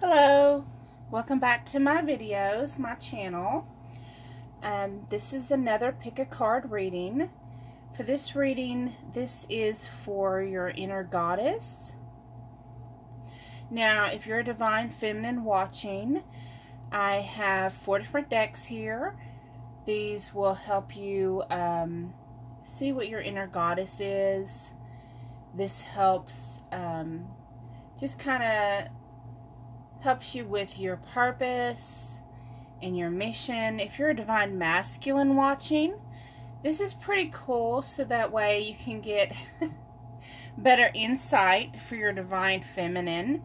Hello, welcome back to my videos, my channel. This is another pick a card reading. For this reading, this is for your inner goddess. Now, if you're a divine feminine watching, I have 4 different decks here. These will help you see what your inner goddess is. This helps just kind of helps you with your purpose and your mission. If you're a divine masculine watching, this is pretty cool, so that way you can get better insight for your divine feminine.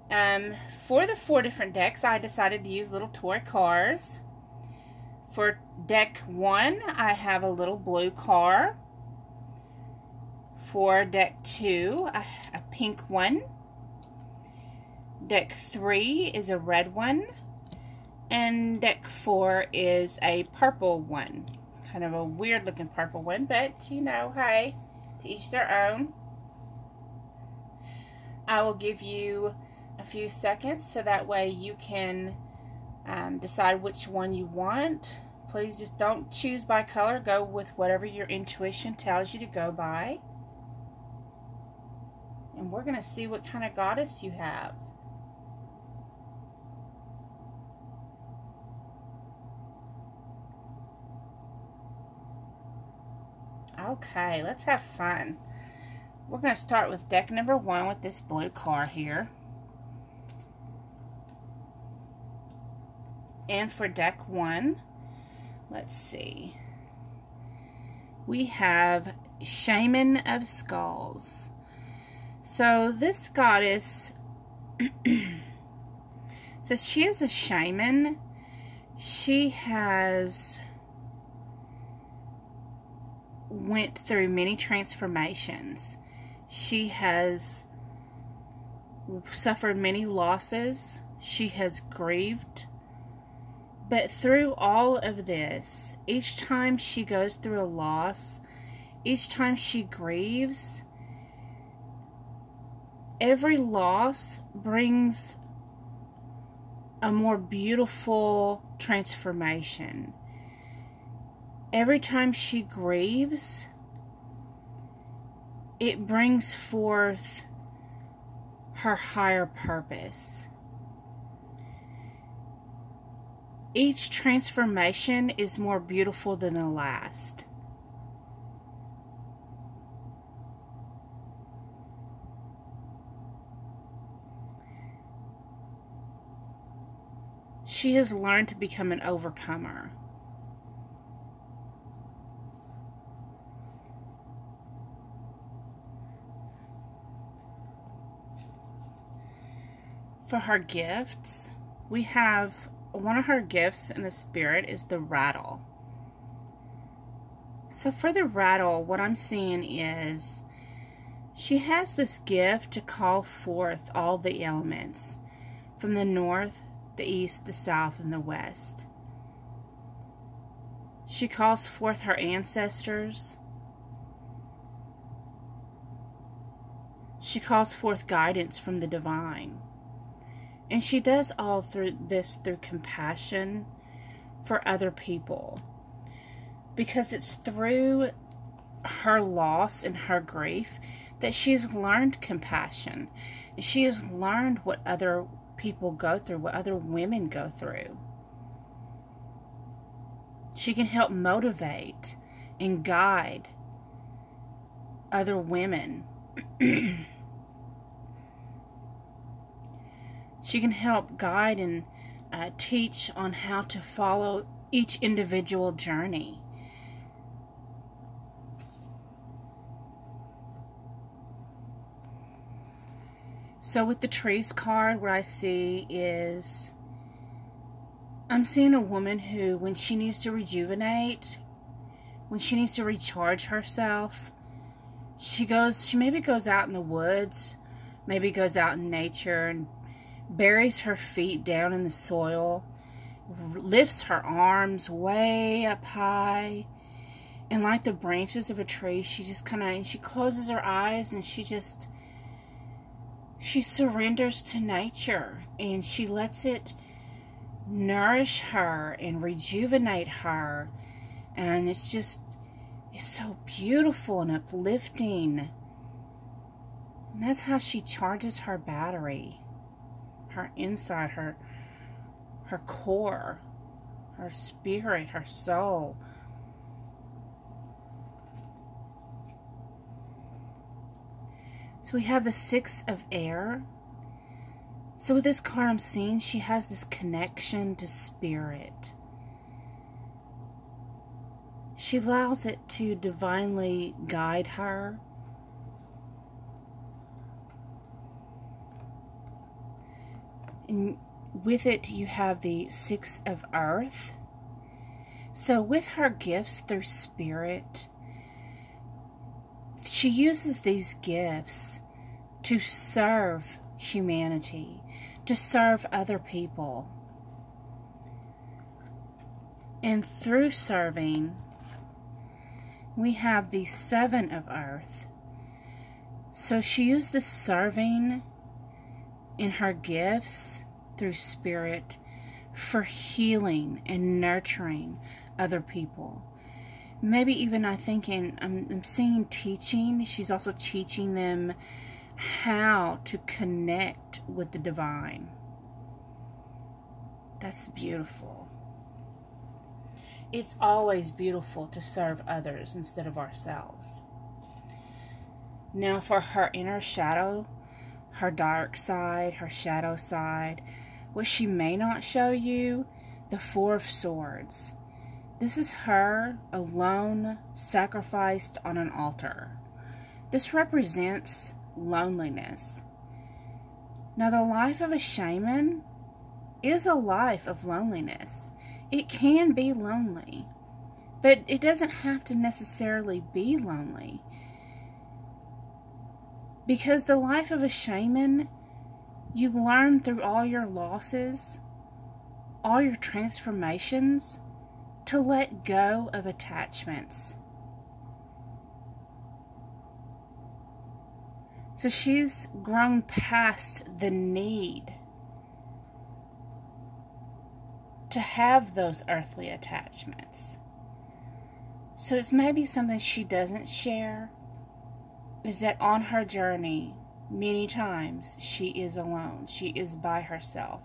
For the 4 different decks, I decided to use little toy cars. For deck 1, I have a little blue car. For deck 2, a pink one. Deck 3 is a red one, and deck 4 is a purple one. Kind of a weird looking purple one, but you know, hey, to each their own. I will give you a few seconds so that way you can decide which one you want. Please just don't choose by color. Go with whatever your intuition tells you to go by. And we're going to see what kind of goddess you have. Okay, let's have fun. We're going to start with deck number 1 with this blue car here. And for deck 1, let's see. We have Shaman of Skulls. So this goddess, so she is a shaman. She has went through many transformations. She has suffered many losses. She has grieved. But through all of this, each time she goes through a loss, each time she grieves, every loss brings a more beautiful transformation. Every time she grieves, it brings forth her higher purpose. Each transformation is more beautiful than the last. She has learned to become an overcomer. For her gifts, we have one of her gifts in the spirit is the rattle. So for the rattle, what I'm seeing is she has this gift to call forth all the elements from the north, the east, the south, and the west. She calls forth her ancestors. She calls forth guidance from the divine. And she does all through compassion for other people. Because it's through her loss and her grief that she has learned compassion. And she has learned what other people go through, what other women go through. She can help motivate and guide other women. She can help guide and teach on how to follow each individual journey. So with the trees card, what I see is, I'm seeing a woman who, when she needs to rejuvenate, when she needs to recharge herself, she maybe goes out in the woods, maybe goes out in nature and buries her feet down in the soil, lifts her arms way up high, and like the branches of a tree, she just she closes her eyes and she she surrenders to nature and she lets it nourish her and rejuvenate her. And it's so beautiful and uplifting. And that's how she charges her battery, her inside, her core, her spirit, her soul. So we have the Six of Air. So with this card I'm seeing, she has this connection to spirit. She allows it to divinely guide her. And with it you have the Six of Earth. So with her gifts through spirit, she uses these gifts to serve humanity, to serve other people. And through serving, we have the Seven of Earth. So she used the serving in her gifts through spirit for healing and nurturing other people. Maybe even I'm seeing teaching. She's also teaching them how to connect with the divine. That's beautiful. It's always beautiful to serve others instead of ourselves. Now for her inner shadow, her dark side, her shadow side, what she may not show you, the Four of Swords. This is her alone, sacrificed on an altar. This represents loneliness. Now the life of a shaman is a life of loneliness. It can be lonely, but it doesn't have to necessarily be lonely. Because the life of a shaman, you learn through all your losses, all your transformations, to let go of attachments. So she's grown past the need to have those earthly attachments. So it's maybe something she doesn't share, is that on her journey, many times she is alone. She is by herself.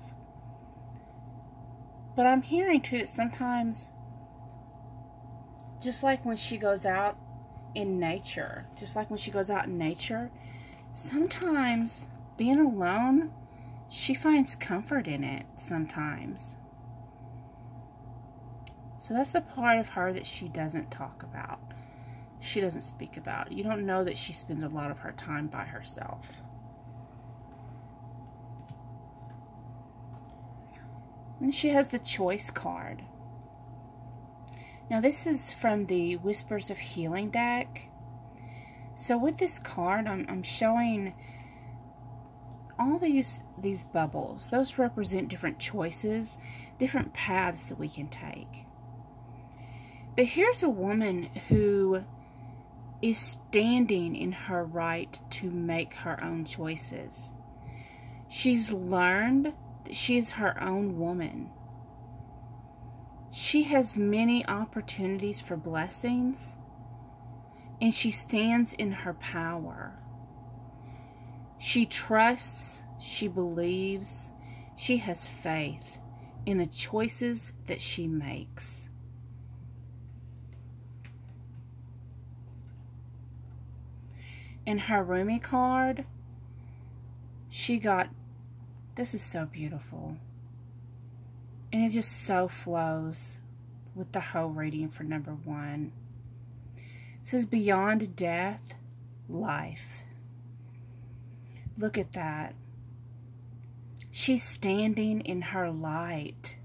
But I'm hearing too that sometimes, just like when she goes out in nature, sometimes being alone, she finds comfort in it sometimes. So that's the part of her that she doesn't talk about. She doesn't speak about. You don't know that she spends a lot of her time by herself. And she has the Choice card. Now this is from the Whispers of Healing deck. So with this card, I'm showing all these bubbles. Those represent different choices, different paths that we can take. But here's a woman who is standing in her right to make her own choices. She's learned that she is her own woman. She has many opportunities for blessings, and she stands in her power. She trusts, she believes, she has faith in the choices that she makes. In her Rumi card, she got, this is so beautiful. And it just so flows with the whole reading for number 1. It says, beyond death, life. Look at that. She's standing in her light.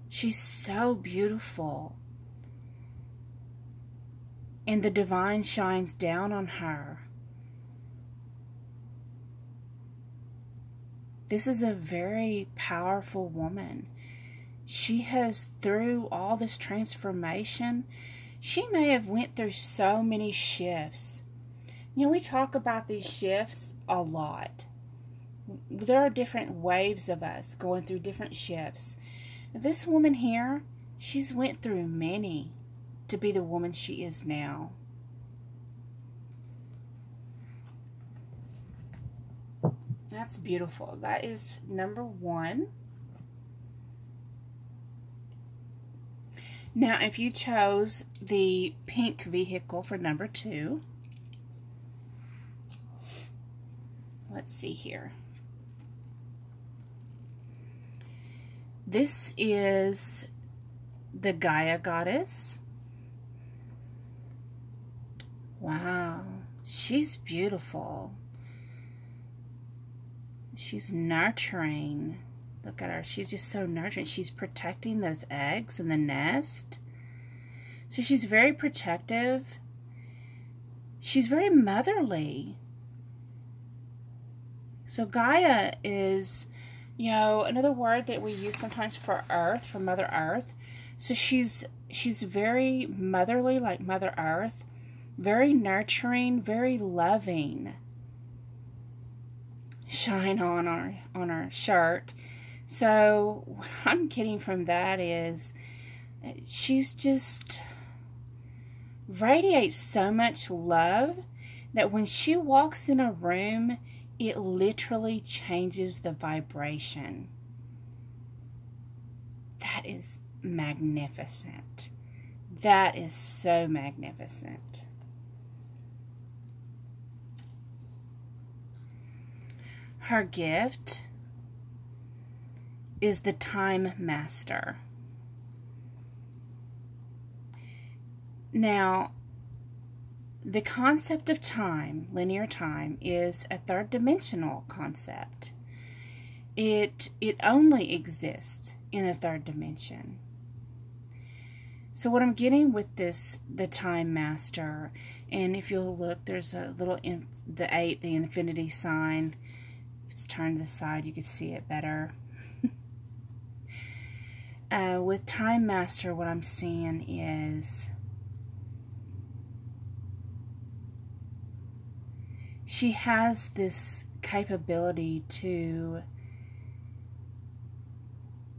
She's so beautiful. And the divine shines down on her. This is a very powerful woman. She has, through all this transformation, she may have went through so many shifts. You know, we talk about these shifts a lot. There are different waves of us going through different shifts. This woman here, she's went through many to be the woman she is now. That's beautiful. That is number 1. Now, if you chose the pink vehicle for number 2, let's see here. This is the Gaia goddess. Wow, she's beautiful. She's nurturing. Look at her. She's just so nurturing. She's protecting those eggs in the nest. So she's very protective. She's very motherly. So Gaia is, you know, another word that we use sometimes for Earth, for Mother Earth. So she's very motherly, like Mother Earth. Very nurturing, very loving. Shine on our shirt. So what I'm getting from that is she's just radiates so much love that when she walks in a room, it literally changes the vibration. That is magnificent. That is so magnificent. Her gift is the Time Master. Now, the concept of time, linear time, is a third-dimensional concept. It only exists in a third dimension. So what I'm getting with this, the Time Master, and if you'll look, there's a little, the 8, the infinity sign. If it's turned to the side, you can see it better. With Time Master, what I'm seeing is she has this capability to,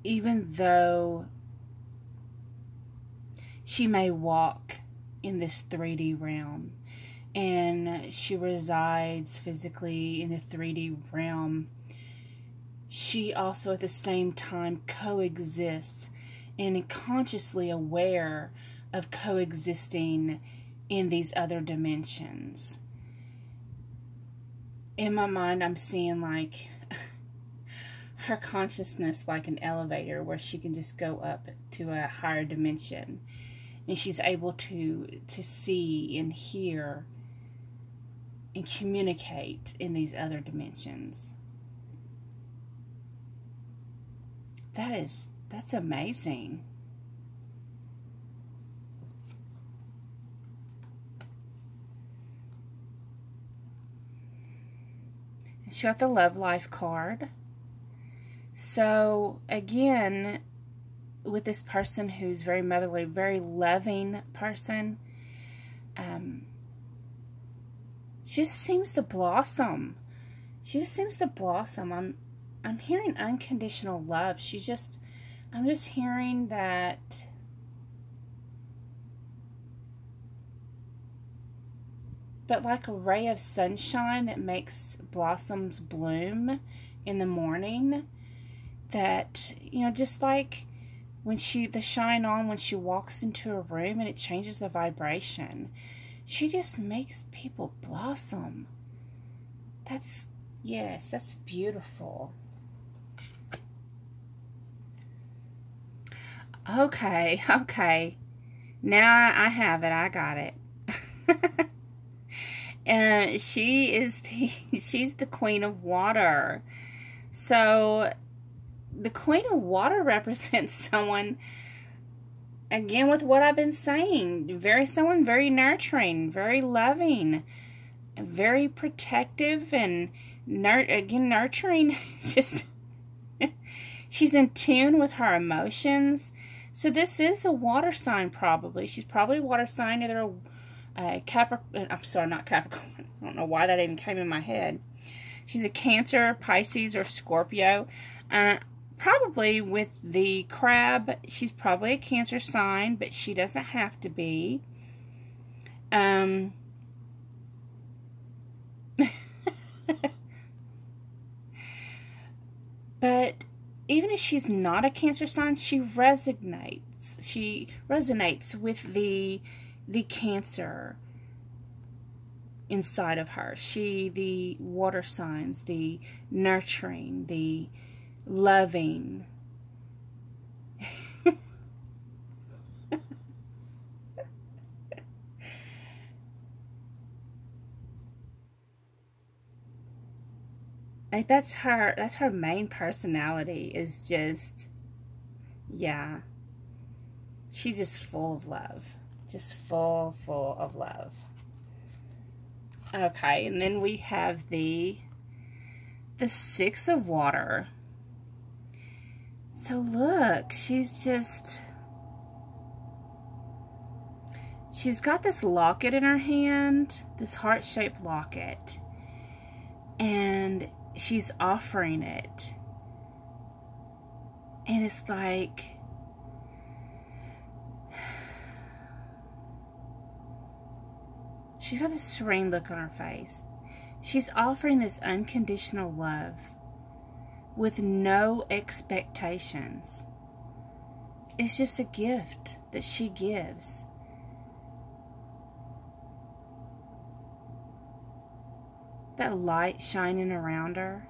even though she may walk in this 3D realm and she resides physically in the 3D realm, she also at the same time coexists and is consciously aware of coexisting in these other dimensions. In my mind, I'm seeing like her consciousness like an elevator where she can just go up to a higher dimension, and she's able to see and hear and communicate in these other dimensions. That's amazing. She got the Love Life card. So again, with this person who's very motherly, very loving person, she just seems to blossom. She just seems to blossom. I'm hearing unconditional love. I'm just hearing that but like a ray of sunshine that makes blossoms bloom in the morning, that, you know, just like when the shine on when she walks into a room and it changes the vibration. She just makes people blossom. Yes, that's beautiful. Okay. Now I have it. I got it. And she's the Queen of Water. So the Queen of Water represents someone, again with what I've been saying, someone very nurturing, very loving, very protective, and again nurturing. Just she's in tune with her emotions. So this is a water sign probably. She's probably a water sign, either a Capricorn. I'm sorry, not Capricorn. I don't know why that even came in my head. She's a Cancer, Pisces, or Scorpio. Probably with the crab, she's probably a Cancer sign, but she doesn't have to be. But even if she's not a Cancer sign, she resonates. She resonates with the Cancer inside of her. The water signs, the nurturing, the loving. Like that's her main personality, is just, yeah, she's just full of love, just full of love. Okay, and then we have the Six of Water. So look, she's got this locket in her hand, this heart-shaped locket, and she's offering it. And it's like, she's got this serene look on her face. She's offering this unconditional love with no expectations. It's just a gift that she gives. That light shining around her.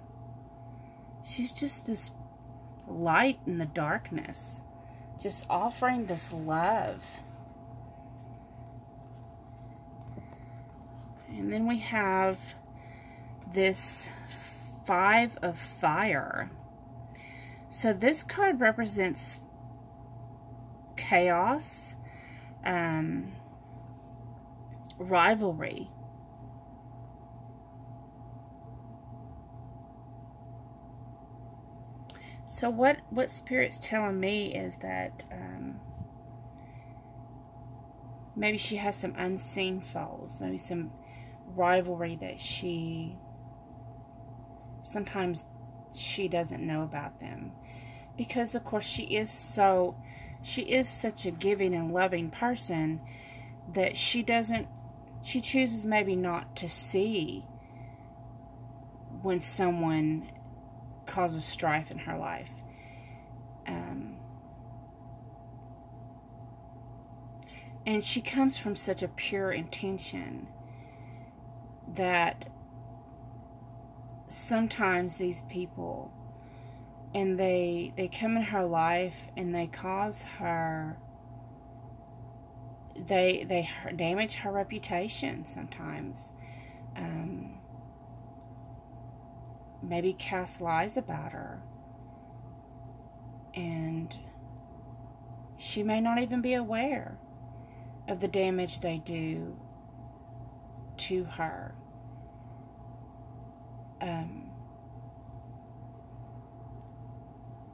She's just this light in the darkness, just offering this love. And then we have this Five of Fire. So this card represents chaos, rivalry. So what Spirit's telling me is that maybe she has some unseen foes, maybe some rivalry that sometimes she doesn't know about them, because of course she is such a giving and loving person that she chooses maybe not to see when someone causes strife in her life. And she comes from such a pure intention that sometimes these people, and they come in her life and they cause her, they damage her reputation sometimes. Maybe cast lies about her, and she may not even be aware of the damage they do to her.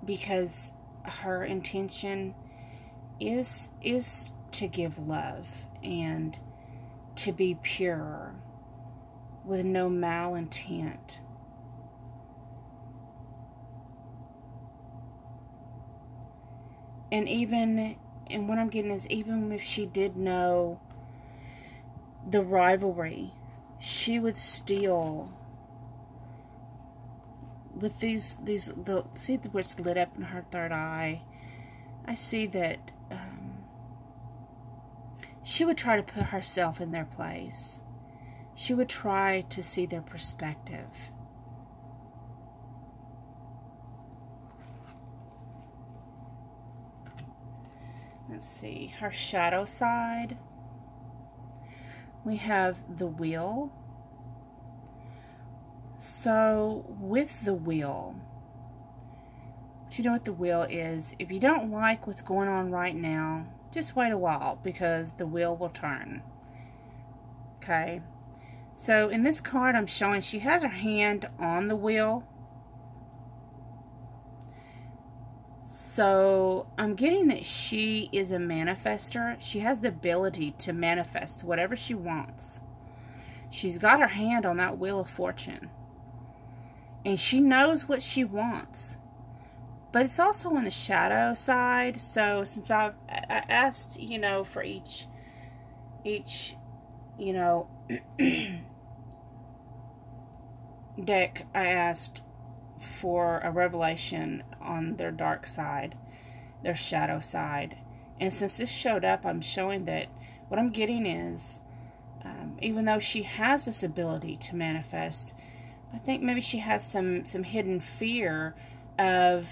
Because her intention is to give love and to be pure with no malintent. And what I'm getting is, even if she did know the rivalry, she would still, with see where it's lit up in her third eye, I see that she would try to put herself in their place. She would try to see their perspective. Let's see, her shadow side. We have the Wheel. So with the Wheel, do you know what the Wheel is? If you don't like what's going on right now, just wait a while, because the wheel will turn. Okay. So in this card I'm showing, she has her hand on the wheel. So I'm getting that she is a manifester. She has the ability to manifest whatever she wants. She's got her hand on that Wheel of Fortune. And she knows what she wants. But it's also on the shadow side. So since I asked, you know, for each, you know, deck, I asked for a revelation on their dark side, their shadow side. And since this showed up, I'm showing that what I'm getting is, even though she has this ability to manifest, I think maybe she has some hidden fear of,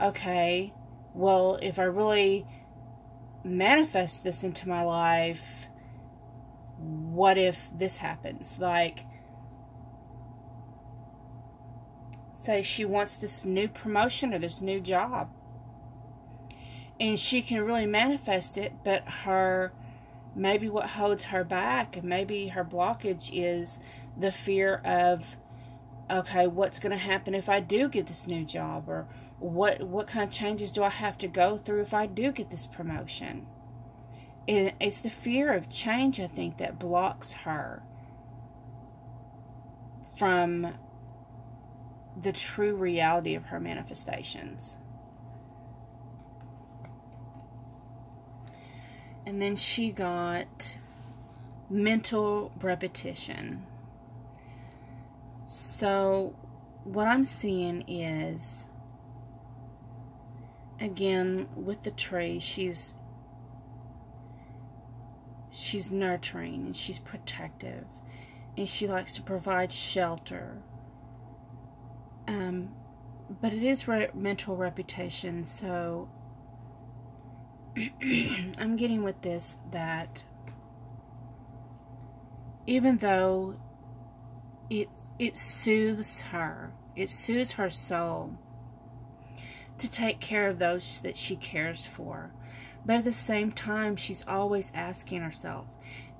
okay, well, if I really manifest this into my life, what if this happens? Like, say she wants this new promotion or this new job, and she can really manifest it, but maybe what holds her back, and maybe her blockage is the fear of, okay, what's going to happen if I do get this new job, or what kind of changes do I have to go through if I do get this promotion? It's the fear of change, I think, that blocks her from the true reality of her manifestations. And then she got mental repetition. So what I'm seeing is, again, with the tree, she's nurturing and she's protective and she likes to provide shelter. But it is mental repetition, so I'm getting with this that even though it soothes her soul to take care of those that she cares for, but at the same time she's always asking herself,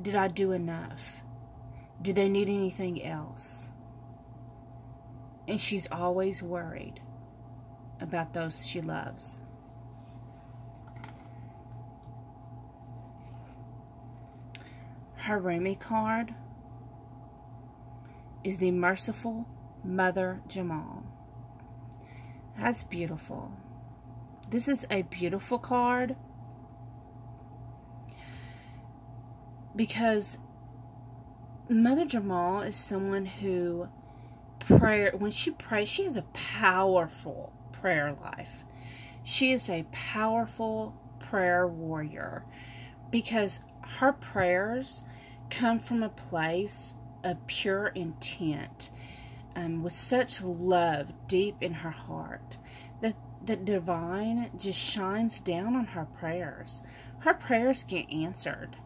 did I do enough? Do they need anything else? And she's always worried about those she loves. Her Rumi card is the Merciful Mother Jamal. That's beautiful. This is a beautiful card because Mother Jamal is someone who when she prays, she has a powerful prayer life. She is a powerful prayer warrior because her prayers come from a place of pure intent, with such love deep in her heart that the divine just shines down on her prayers. Her prayers get answered.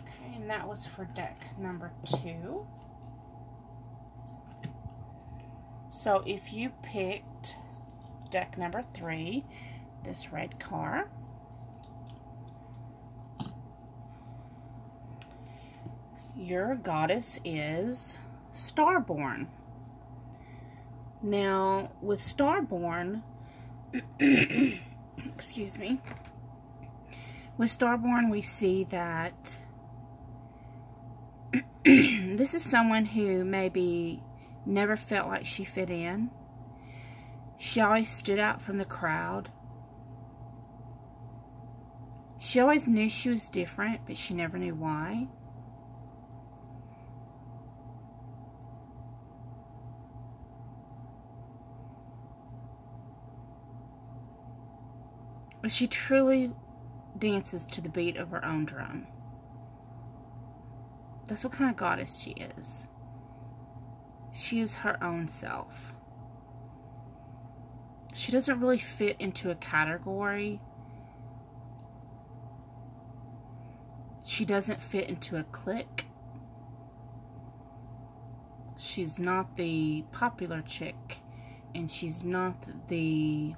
Okay, and that was for deck number 2. So if you picked deck number 3, this red card, your goddess is Starborn. Now, with Starborn, excuse me, with Starborn we see that this is someone who maybe never felt like she fit in. She always stood out from the crowd. She always knew she was different, but she never knew why. But she truly dances to the beat of her own drum. That's what kind of goddess she is. She is her own self. She doesn't really fit into a category. She doesn't fit into a clique. She's not the popular chick, and she's not the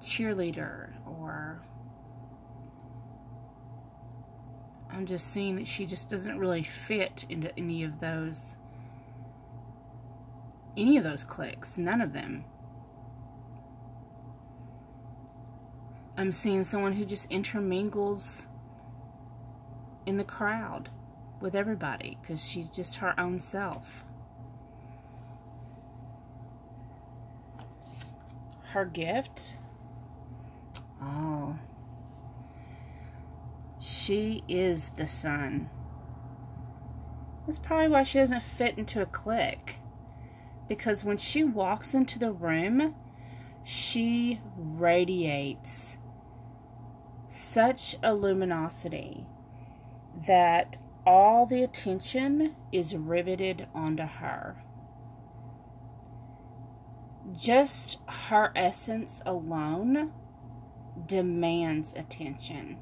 cheerleader or I'm just seeing that she just doesn't really fit into any of those cliques. None of them. I'm seeing someone who just intermingles in the crowd with everybody because she's just her own self. Her gift? Oh. She is the sun. That's probably why she doesn't fit into a clique. Because when she walks into the room, she radiates such a luminosity that all the attention is riveted onto her. Just her essence alone demands attention.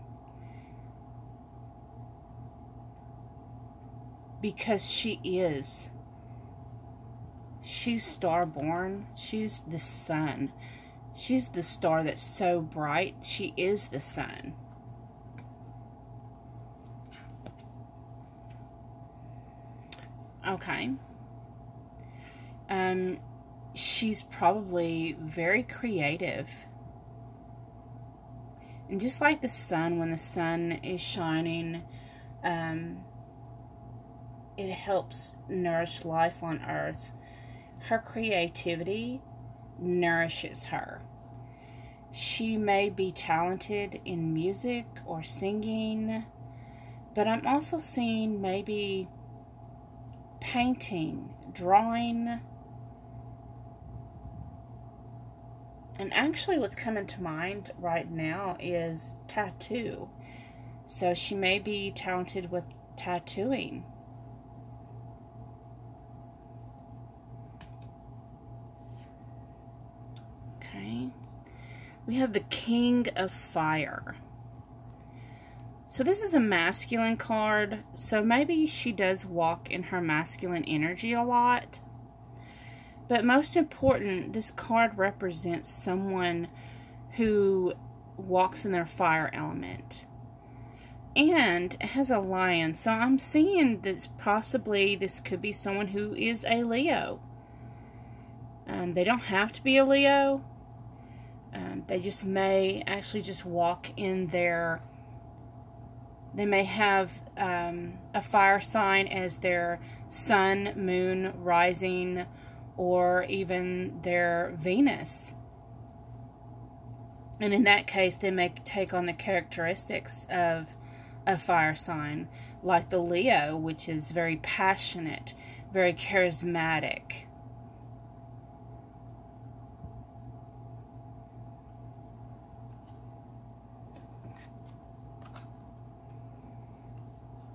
Because she's star-born. She's the sun. She's the star that's so bright. She is the sun. Okay. She's probably very creative. And just like the sun, when the sun is shining, it helps nourish life on earth. Her creativity nourishes her. She may be talented in music or singing, but I'm also seeing maybe painting, drawing, and actually what's coming to mind right now is tattoo. So she may be talented with tattooing. Okay. We have the King of Fire. So this is a masculine card. So maybe she does walk in her masculine energy a lot. But most important, this card represents someone who walks in their fire element. And it has a lion. So I'm seeing that possibly this could be someone who is a Leo. They don't have to be a Leo. They just may actually just walk in their... They may have a fire sign as their sun, moon, rising, or even their Venus. And in that case, they may take on the characteristics of a fire sign, like the Leo, which is very passionate, very charismatic.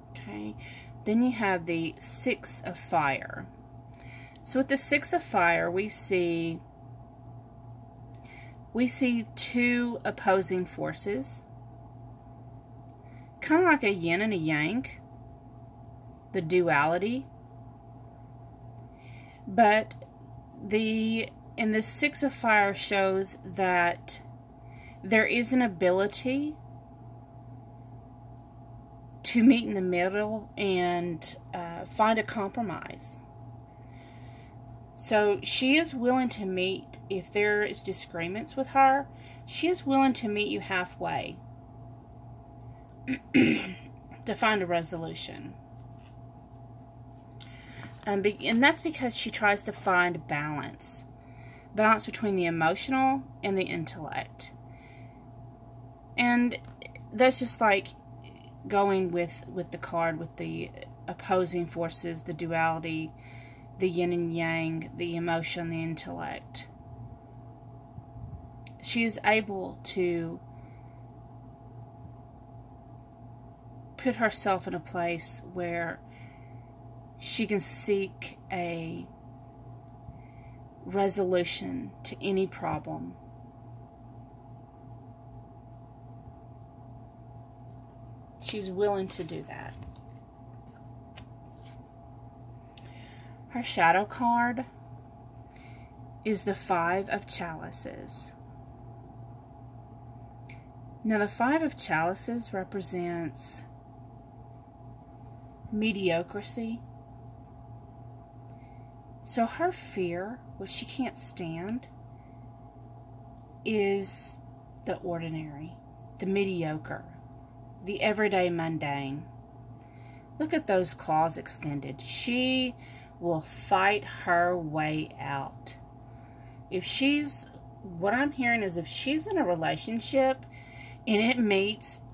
Okay, then you have the Six of Fire. So with the Six of Fire, we see two opposing forces, kind of like a yin and a yang, the duality. But the Six of Fire shows that there is an ability to meet in the middle and find a compromise. So she is willing to meet, if there is disagreements with her, she is willing to meet you halfway to find a resolution. And that's because she tries to find balance between the emotional and the intellect. And that's just like going with the card with the opposing forces, the duality, the yin and yang, the emotion, the intellect. She is able to put herself in a place where she can seek a resolution to any problem. She's willing to do that. Her shadow card is the Five of Chalices. Now the Five of Chalices represents mediocrity. So her fear, what she can't stand, is the ordinary, the mediocre, the everyday mundane. Look at those claws extended. She will fight her way out. If she's, what I'm hearing is if she's in a relationship and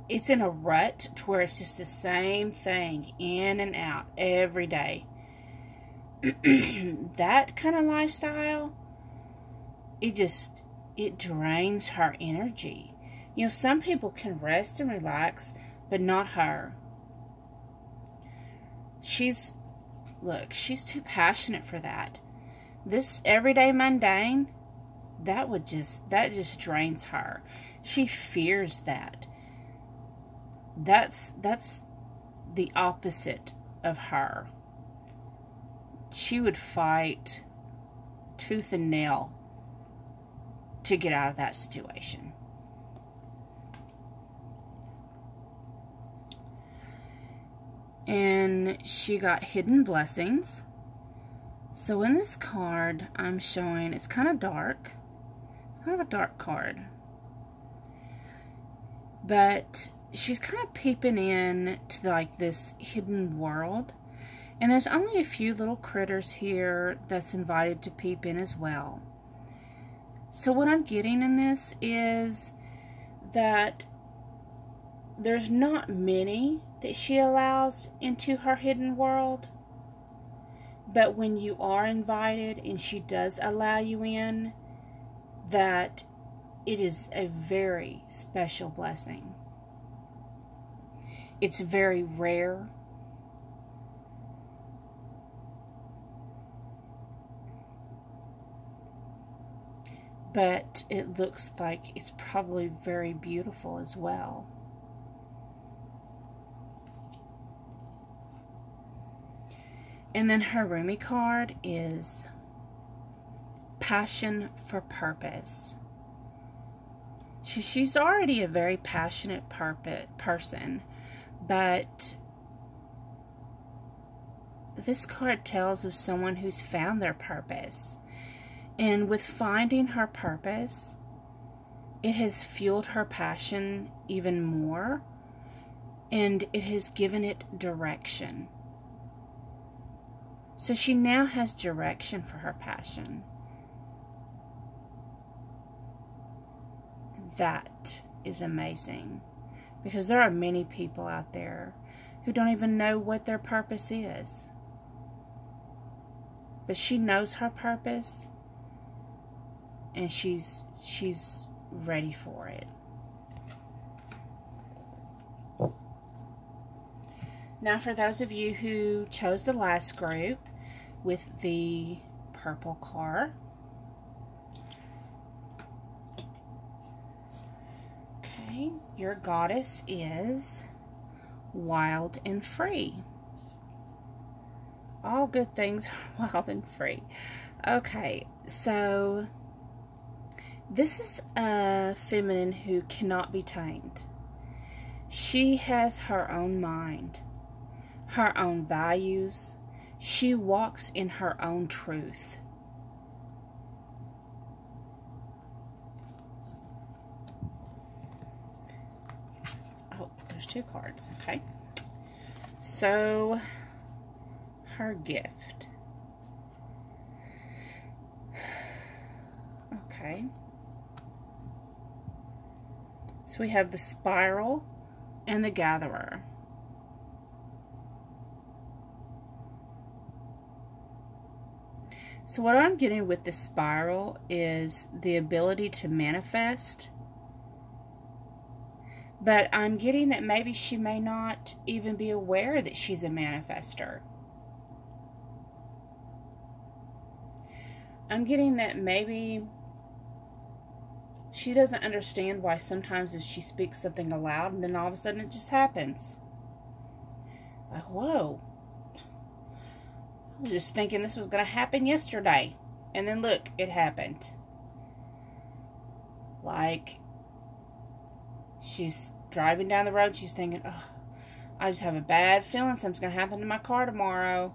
it's in a rut to where it's just the same thing in and out every day. That kind of lifestyle, it drains her energy. You know, some people can rest and relax, but not her. She's too passionate for that. This everyday mundane, that just drains her. She fears that. That's the opposite of her. She would fight tooth and nail to get out of that situation. And she got hidden blessings. So in this card, I'm showing, it's kind of dark. It's kind of a dark card. But she's kind of peeping in to like this hidden world. And there's only a few little critters here that's invited to peep in as well. So what I'm getting in this is that there's not many that she allows into her hidden world. But when you are invited and she does allow you in, that it is a very special blessing. It's very rare. But it looks like it's probably very beautiful as well. And then her Rumi card is Passion for Purpose. She's already a very passionate person, but this card tells of someone who's found their purpose. And with finding her purpose, it has fueled her passion even more, and it has given it direction. So she now has direction for her passion. That is amazing, because there are many people out there who don't even know what their purpose is. But she knows her purpose, and she's ready for it. Now, for those of you who chose the last group with the purple card, okay, your goddess is wild and free. All good things are wild and free. Okay, so this is a feminine who cannot be tamed. She has her own mind, her own values. She walks in her own truth. Oh, there's two cards. Okay. So, her gift. Okay. So we have the Spiral and the Gatherer. So what I'm getting with the Spiral is the ability to manifest. But I'm getting that maybe she may not even be aware that she's a manifester. I'm getting that maybe she doesn't understand why sometimes if she speaks something aloud and then all of a sudden it just happens. Like, whoa. I was just thinking this was going to happen yesterday. And then look, it happened. Like, she's driving down the road, she's thinking, oh, I just have a bad feeling something's going to happen to my car tomorrow.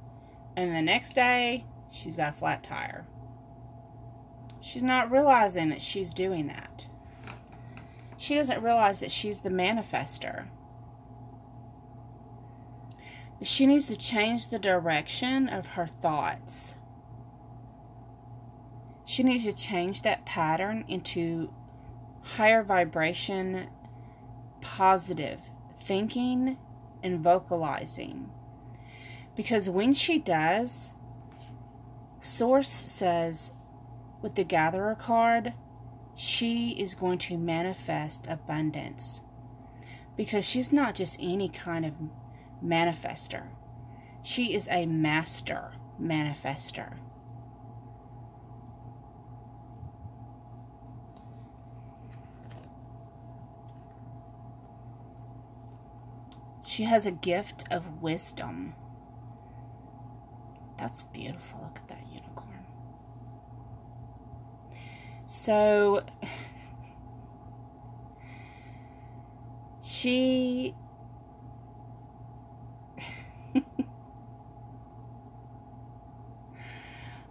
And the next day, she's got a flat tire. She's not realizing that she's doing that. She doesn't realize that she's the manifester. But she needs to change the direction of her thoughts. She needs to change that pattern into higher vibration, positive thinking and vocalizing. Because when she does, Source says, with the Gatherer card, she is going to manifest abundance. Because she's not just any kind of manifester. She is a master manifester. She has a gift of wisdom. That's beautiful. Look at that unicorn. So, she...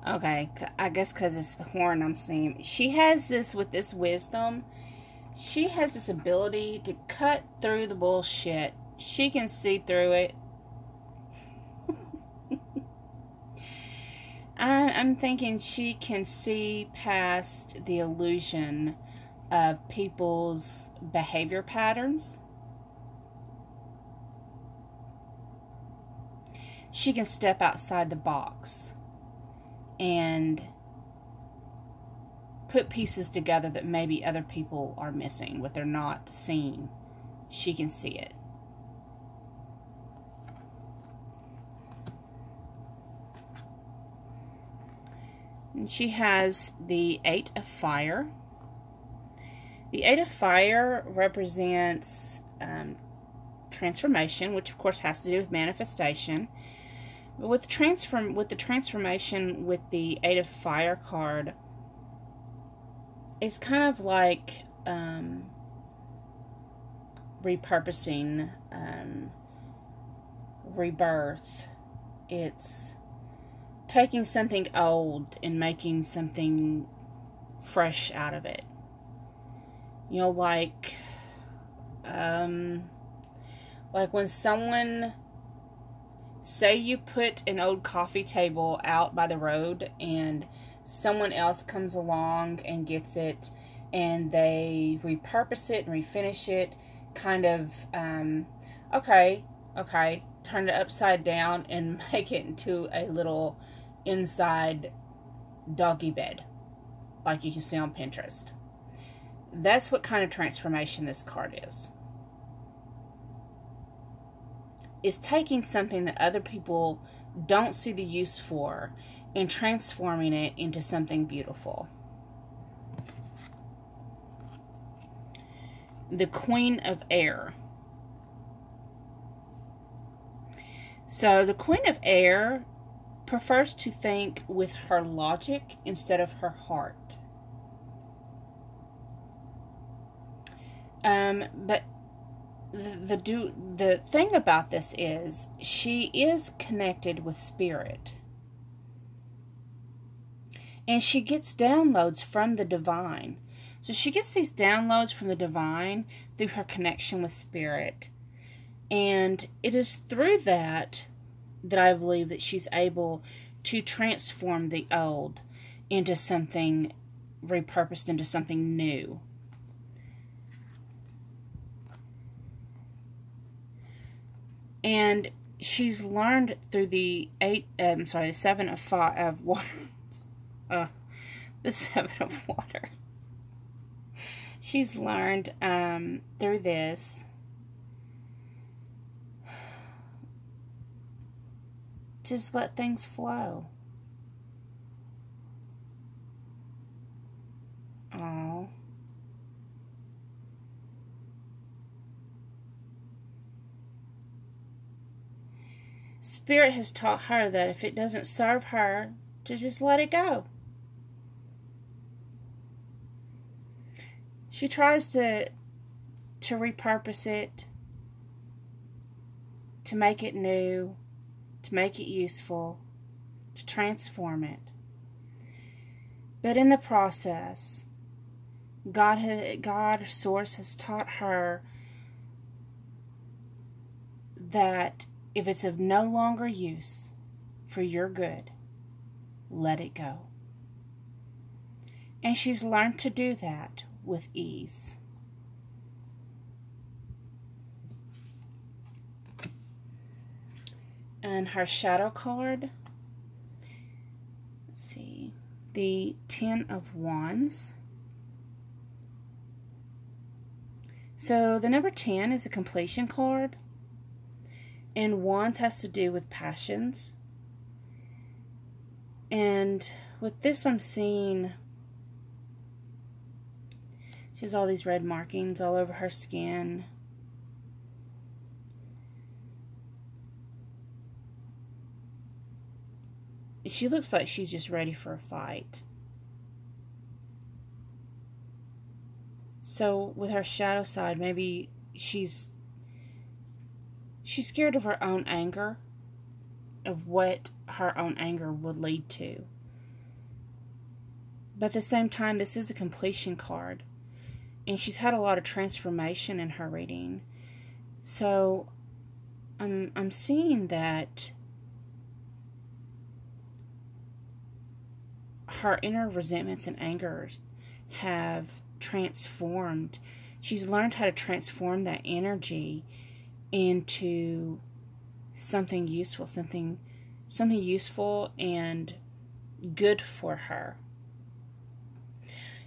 Okay, I guess because it's the horn I'm seeing. She has this, with this wisdom, she has this ability to cut through the bullshit. She can see through it. I'm thinking she can see past the illusion of people's behavior patterns. She can step outside the box and put pieces together that maybe other people are missing, what they're not seeing. She can see it. And she has the 8 of Fire. The 8 of Fire represents transformation, which of course has to do with manifestation. But with the transformation with the 8 of Fire card, it's kind of like repurposing, rebirth. It's taking something old and making something fresh out of it. You know, like when someone, say you put an old coffee table out by the road and someone else comes along and gets it and they repurpose it and refinish it, kind of, okay, turn it upside down and make it into a little inside doggy bed, like you can see on Pinterest. That's what kind of transformation this card is. It's taking something that other people don't see the use for and transforming it into something beautiful. The Queen of Air. So the Queen of Air prefers to think with her logic instead of her heart. But the thing about this is she is connected with spirit. And she gets downloads from the divine. So she gets these downloads from the divine through her connection with spirit. And it is through that I believe that she's able to transform the old into something repurposed, into something new. And she's learned through the 7 of water. The 7 of water. She's learned through this just let things flow. Oh. Spirit has taught her that if it doesn't serve her, to just let it go. She tries to repurpose it, to make it new, to make it useful, to transform it. But in the process, God, Source, has taught her that if it's of no longer use for your good, let it go. And she's learned to do that with ease. And her shadow card, let's see, the Ten of Wands. So the number 10 is a completion card, and Wands has to do with passions. And with this, I'm seeing she has all these red markings all over her skin. She looks like she's just ready for a fight. So with her shadow side, maybe she's scared of her own anger, of what her own anger would lead to. But at the same time, this is a completion card, and she's had a lot of transformation in her reading. So I'm seeing that her inner resentments and angers have transformed. She's learned how to transform that energy into something useful, something useful and good for her.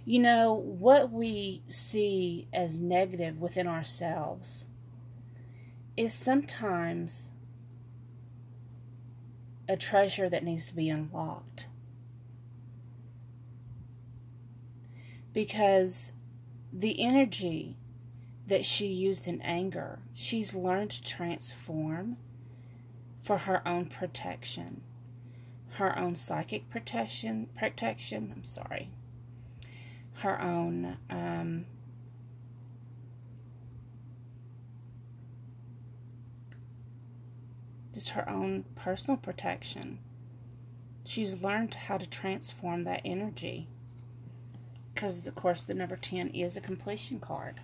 You know, what we see as negative within ourselves is sometimes a treasure that needs to be unlocked. Because the energy that she used in anger, she's learned to transform for her own protection, her own psychic protection, her own just her own personal protection. She's learned how to transform that energy. Because, of course, the number 10 is a completion card.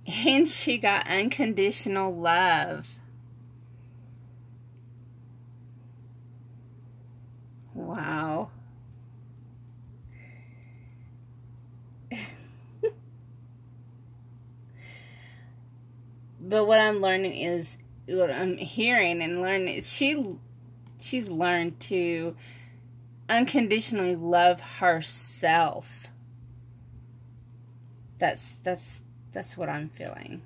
And she got unconditional love. Wow. But what I'm learning is, what I'm hearing and learning is she's learned to unconditionally love herself. That's what I'm feeling.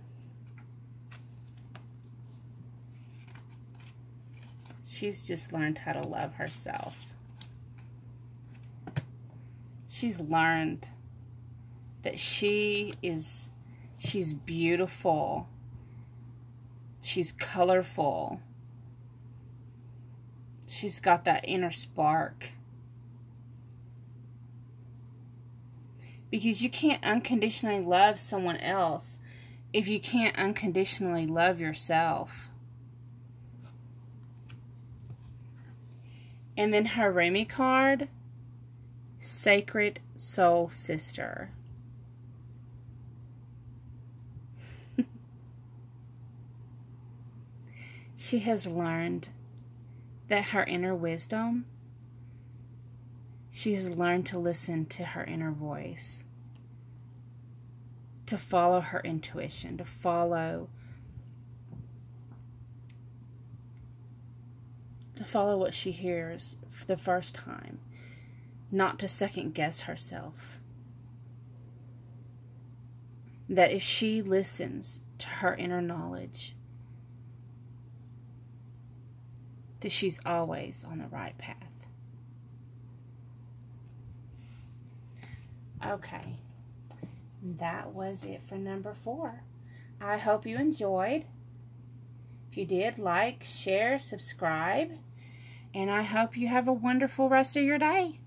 She's just learned how to love herself. She's learned that she's beautiful. She's colorful. She's got that inner spark. Because you can't unconditionally love someone else if you can't unconditionally love yourself. And then her Remy card, Sacred Soul Sister. She has learned that her inner wisdom, she has learned to listen to her inner voice, to follow her intuition, to follow what she hears for the first time, not to second guess herself. That if she listens to her inner knowledge, that she's always on the right path. Okay, that was it for number 4. I hope you enjoyed. If you did, like, share, subscribe, and I hope you have a wonderful rest of your day.